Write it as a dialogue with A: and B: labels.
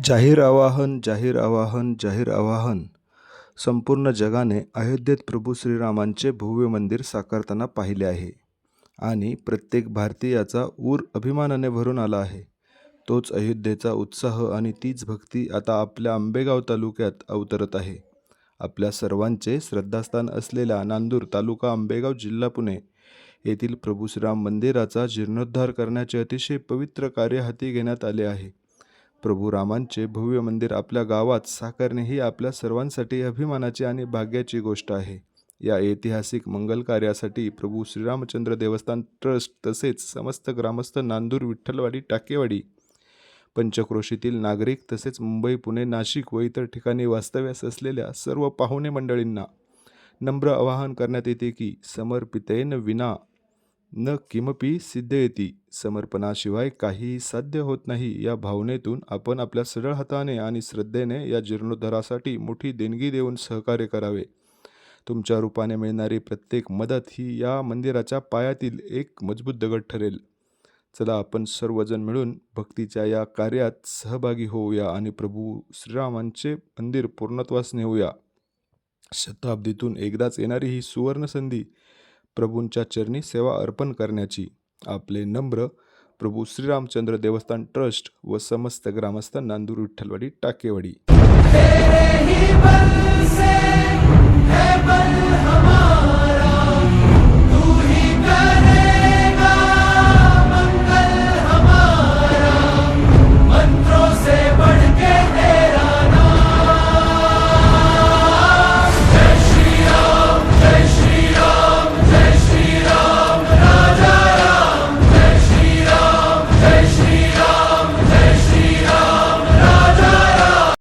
A: जाहीर आवाहन, जाहीर आवाहन, जाहीर आवाहन. संपूर्ण जगाने अयोध्येत प्रभू श्रीरामांचे भव्य मंदिर साकारताना पाहिले आहे आणि प्रत्येक भारतीयाचा ऊर अभिमानाने भरून आला आहे. तोच अयोध्येचा उत्साह आणि तीच भक्ती आता आपल्या आंबेगाव तालुक्यात अवतरत आहे. आपल्या सर्वांचे श्रद्धास्थान असलेल्या नांदूर तालुका आंबेगाव जिल्हा पुणे येथील प्रभू श्रीराम मंदिराचा जीर्णोद्धार करण्याचे अतिशय पवित्र कार्य हाती घेण्यात आले आहे. प्रभू रामांचे भव्य मंदिर आपल्या गावात साकारणे ही आपल्या सर्वांसाठी अभिमानाची आणि भाग्याची गोष्ट आहे. या ऐतिहासिक मंगल कार्यासाठी प्रभू श्रीरामचंद्र देवस्थान ट्रस्ट तसेच समस्त ग्रामस्थ नांदूर, विठ्ठलवाडी, टाकेवाडी, पंचक्रोशीतील नागरिक तसेच मुंबई, पुणे, नाशिक व इतर ठिकाणी वास्तव्यास असलेल्या सर्व पाहुणे मंडळींना नम्र आवाहन करण्यात येते की समर्पितेन विना न किमपि सिद्धयति, समर्पणाशिवाय काहीही साध्य होत नाही या भावनेतून आपण आपल्या सरळ हाताने आणि श्रद्धेने या जीर्णोद्धारासाठी मोठी देणगी देऊन सहकार्य करावे. तुमच्या रूपाने मिळणारी प्रत्येक मदत ही या मंदिराच्या पायातील एक मजबूत दगड ठरेल. चला आपण सर्वजण मिळून भक्तीच्या या कार्यात सहभागी होऊया आणि प्रभू श्रीरामांचे मंदिर पूर्णत्वास नेऊया. शताब्दीतून एकदाच येणारी ही सुवर्ण संधी प्रभूंच्या चरणी सेवा अर्पण करण्याची. आपले नम्र प्रभू श्रीरामचंद्र देवस्थान ट्रस्ट व समस्त ग्रामस्थ नांदूर, विठ्ठलवाडी, टाकेवाडी.
B: तेरे ही बल से है बल हमारा.